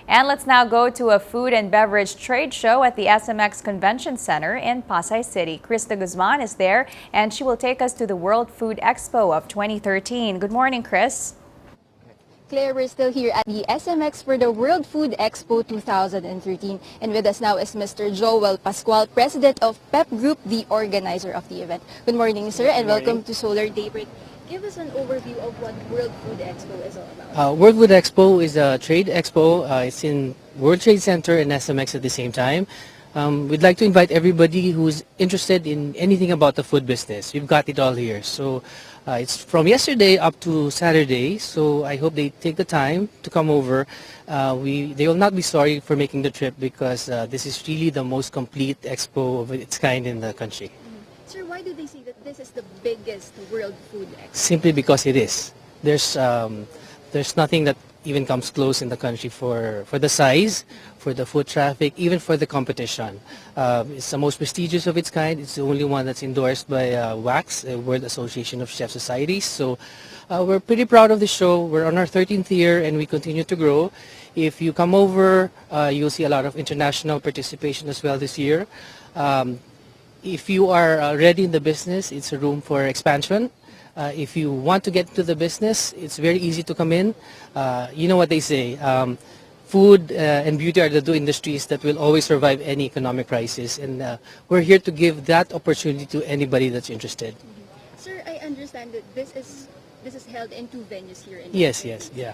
And let's now go to a food and beverage trade show at the SMX Convention Center in Pasay City. Krista Guzman is there and she will take us to the World Food Expo of 2013. Good morning, Chris. Claire, we're still here at the SMX for the World Food Expo 2013. And with us now is Mr. Joel Pascual, President of PEP Group, the organizer of the event. Good morning, sir, and welcome to Solar Daybreak. Give us an overview of what World Food Expo is all about. World Food Expo is a trade expo. It's in World Trade Center and SMX at the same time. We'd like to invite everybody who's interested in anything about the food business. We've got it all here. So it's from yesterday up to Saturday. So I hope they take the time to come over. They will not be sorry for making the trip because this is really the most complete expo of its kind in the country. Sir, why do they say that this is the biggest World Food Expo? Simply because it is. There's nothing that even comes close in the country for the size, for the foot traffic, even for the competition. It's the most prestigious of its kind. It's the only one that's endorsed by WACS, World Association of Chef Societies. So we're pretty proud of the show. We're on our 13th year and we continue to grow. If you come over, you'll see a lot of international participation as well this year. If you are already in the business, it's a room for expansion. If you want to get into the business, it's very easy to come in. You know what they say, food and beauty are the two industries that will always survive any economic crisis. And we're here to give that opportunity to anybody that's interested. Sir, I understand that this is held in two venues here in Yes, yeah.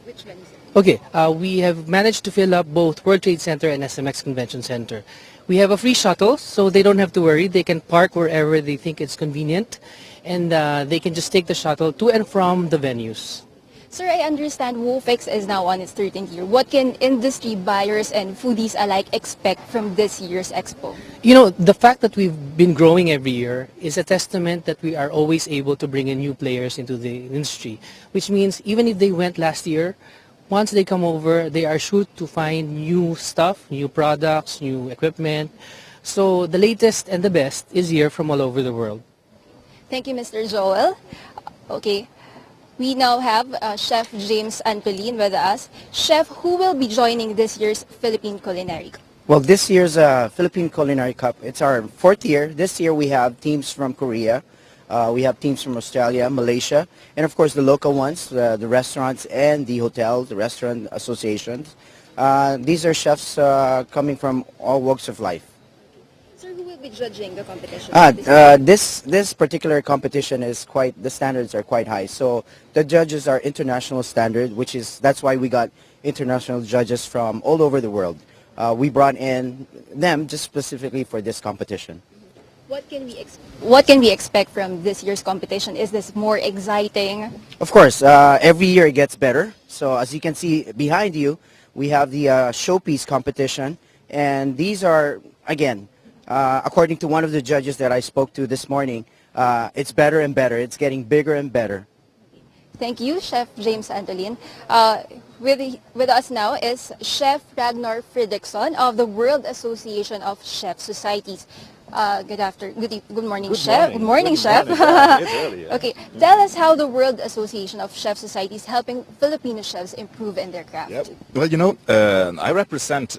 Which venues? Okay, we have managed to fill up both World Trade Center and SMX Convention Center. We have a free shuttle, so they don't have to worry. They can park wherever they think it's convenient, and they can just take the shuttle to and from the venues. Sir, I understand WOFEX is now on its 13th year. What can industry buyers and foodies alike expect from this year's expo? You know, the fact that we've been growing every year is a testament that we are always able to bring in new players into the industry, which means even if they went last year, once they come over, they are sure to find new stuff, new products, new equipment. So the latest and the best is here from all over the world. Thank you, Mr. Joel. Okay, we now have Chef James Antolin with us. Chef, who will be joining this year's Philippine Culinary Cup? Well, this year's Philippine Culinary Cup, it's our 4th year. This year we have teams from Korea. We have teams from Australia, Malaysia, and of course the local ones, the restaurants and the hotels, the restaurant associations. These are chefs coming from all walks of life. Sir, who will be judging the competition? This particular competition is the standards are quite high. So the judges are international standard, that's why we got international judges from all over the world. We brought in them just specifically for this competition. What can we expect from this year's competition? Is this more exciting? Of course, every year it gets better. So as you can see behind you, we have the showpiece competition, and these are, again, according to one of the judges that I spoke to this morning, it's better and better. It's getting bigger and better. Thank you, Chef James Antolin. With us now is Chef Ragnar Fredriksson of the World Association of Chef Societies. Good morning, Chef. Good morning, Chef. It's early, yeah. Okay, tell us how the World Association of Chef Societies is helping Filipino chefs improve in their craft. Yep. Well, you know, I represent,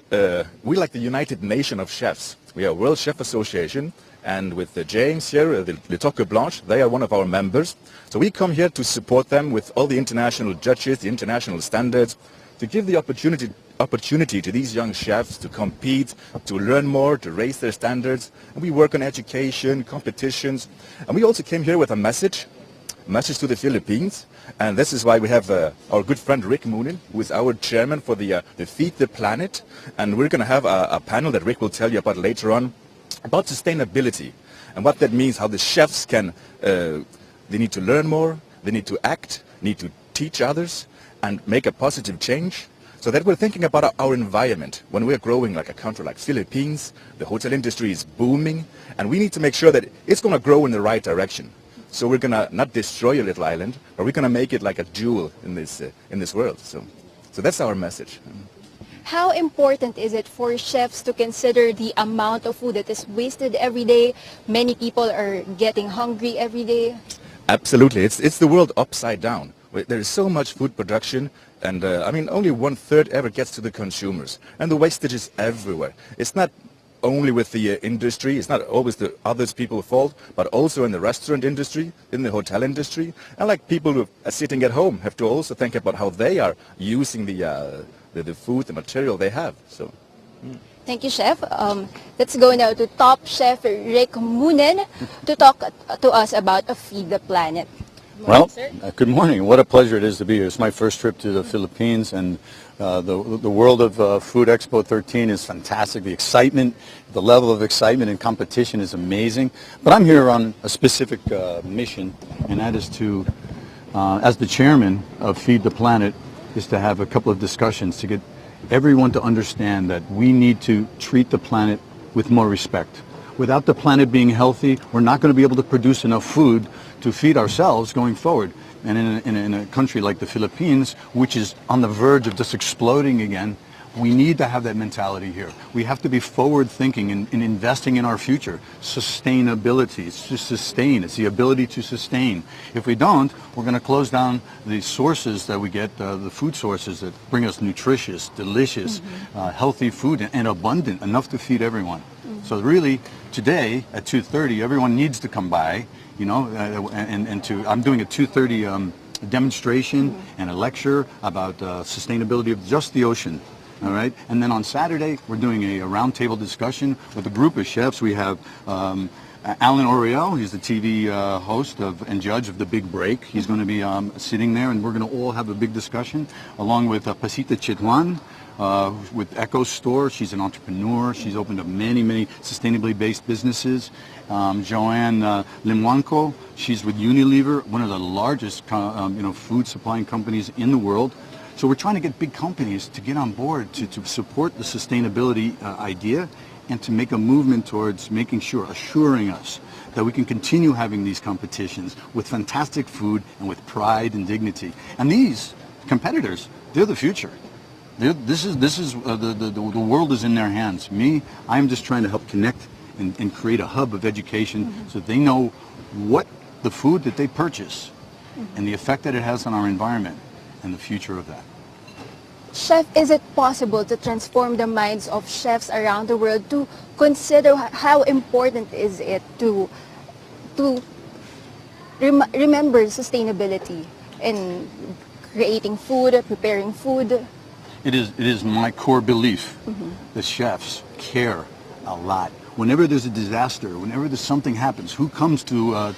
we like the United Nation of Chefs. We are World Chef Association, and with James here, the Toque Blanche, they are one of our members. So we come here to support them with all the international judges, the international standards, to give the opportunity to these young chefs to compete, to learn more, to raise their standards. And we work on education, competitions, and we also came here with a message to the Philippines. And this is why we have our good friend Rick Moonin, who is our chairman for the Feed the Planet. And we're going to have a panel that Rick will tell you about later on about sustainability and what that means, how the chefs can, they need to learn more, they need to act, need to teach others and make a positive change. So that we're thinking about our environment. When we're growing like a country like Philippines, the hotel industry is booming, and we need to make sure that it's going to grow in the right direction. So we're going to not destroy a little island, but we're going to make it like a jewel in this world. So that's our message. How important is it for chefs to consider the amount of food that is wasted every day? Many people are getting hungry every day. Absolutely. It's the world upside down. There is so much food production, And I mean, only 1/3 ever gets to the consumers. And the wastage is everywhere. It's not only with the industry, it's not always the others people's fault, but also in the restaurant industry, in the hotel industry. And like people who are sitting at home have to also think about how they are using the food, the material they have. So. Thank you, Chef. Let's go now to Top Chef Rick Moonen to talk to us about Feed the Planet. Well, good morning. What a pleasure it is to be here. It's my first trip to the Philippines, and the world of Food Expo 13 is fantastic. The excitement, the level of excitement and competition is amazing. But I'm here on a specific mission, and that is to, as the chairman of Feed the Planet, is to have a couple of discussions to get everyone to understand that we need to treat the planet with more respect. Without the planet being healthy, we're not going to be able to produce enough food to feed ourselves going forward. And in a country like the Philippines, which is on the verge of just exploding again, we need to have that mentality here. We have to be forward-thinking in investing in our future. Sustainability, it's to sustain, it's the ability to sustain. If we don't, we're going to close down the sources that we get, the food sources that bring us nutritious, delicious, healthy food and abundant, enough to feed everyone. So really, today at 2:30, everyone needs to come by, you know, I'm doing a 2:30 demonstration and a lecture about sustainability of just the ocean. All right, and then on Saturday we're doing a roundtable discussion with a group of chefs. We have Alan Oriel, he's the TV host and judge of the Big Break. He's going to be sitting there, and we're going to all have a big discussion, along with Pasita Chitwan with Echo Store. She's an entrepreneur. She's opened up many sustainably based businesses. Joanne Limwanko, she's with Unilever, one of the largest food supplying companies in the world. So we're trying to get big companies to get on board to support the sustainability idea, and to make a movement towards assuring us that we can continue having these competitions with fantastic food and with pride and dignity. And these competitors, they're the future. The world is in their hands. I'm just trying to help connect and create a hub of education so they know what the food that they purchase and the effect that it has on our environment and the future of that. Chef, is it possible to transform the minds of chefs around the world to consider how important is it to remember sustainability in creating food, preparing food? It is my core belief that chefs care a lot. Whenever there's a disaster, whenever there's something happens, who comes to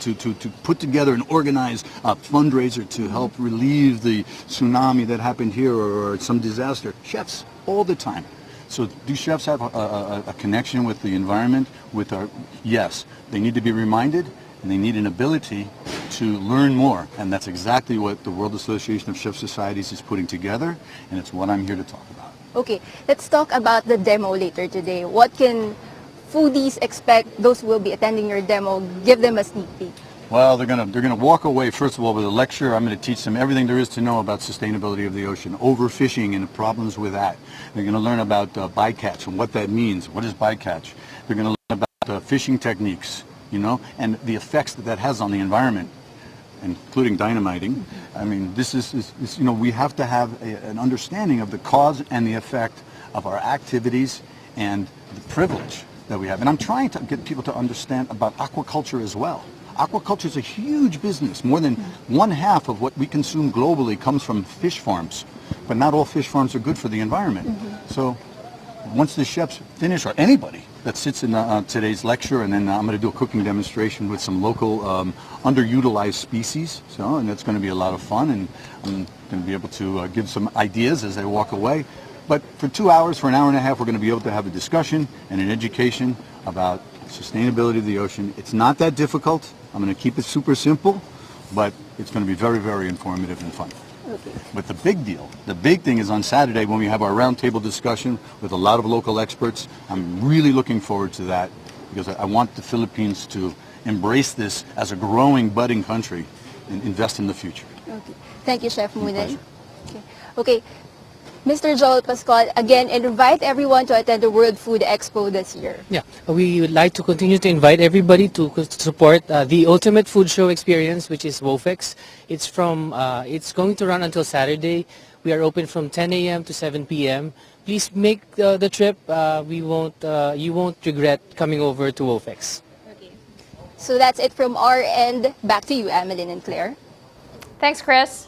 put together and organize a fundraiser to help relieve the tsunami that happened here or some disaster? Chefs, all the time. So do chefs have a connection with the environment? Yes, they need to be reminded, and they need an ability to learn more. And that's exactly what the World Association of Chef Societies is putting together, and it's what I'm here to talk about. Okay, let's talk about the demo later today. What can foodies expect, those who will be attending your demo? Give them a sneak peek. Well, they're gonna walk away, first of all, with a lecture. I'm going to teach them everything there is to know about sustainability of the ocean, overfishing and the problems with that. They're going to learn about bycatch and what that means. What is bycatch? They're going to learn about fishing techniques, and the effects that has on the environment, including dynamiting. I mean, this is we have to have an understanding of the cause and the effect of our activities and the privilege that we have. And I'm trying to get people to understand about aquaculture as well. Aquaculture is a huge business. More than 1/2 of what we consume globally comes from fish farms. But not all fish farms are good for the environment. So once the chefs finish, or anybody that sits in today's lecture, and then I'm going to do a cooking demonstration with some local underutilized species. And that's going to be a lot of fun, and I'm going to be able to give some ideas as they walk away. But for 2 hours, for an hour and a half, we're going to be able to have a discussion and an education about sustainability of the ocean. It's not that difficult. I'm going to keep it super simple, but it's going to be very, very informative and fun. Okay. But the big thing is on Saturday when we have our roundtable discussion with a lot of local experts. I'm really looking forward to that, because I want the Philippines to embrace this as a growing, budding country and invest in the future. Okay. Thank you, Chef Moonen. Okay. Mr. Joel Pascual, again, invite everyone to attend the World Food Expo this year. Yeah, we would like to continue to invite everybody to support the ultimate food show experience, which is WOFEX. It's going to run until Saturday. We are open from 10 a.m. to 7 p.m. Please make the trip. You won't regret coming over to WOFEX. So that's it from our end. Back to you, Emeline and Claire. Thanks, Chris.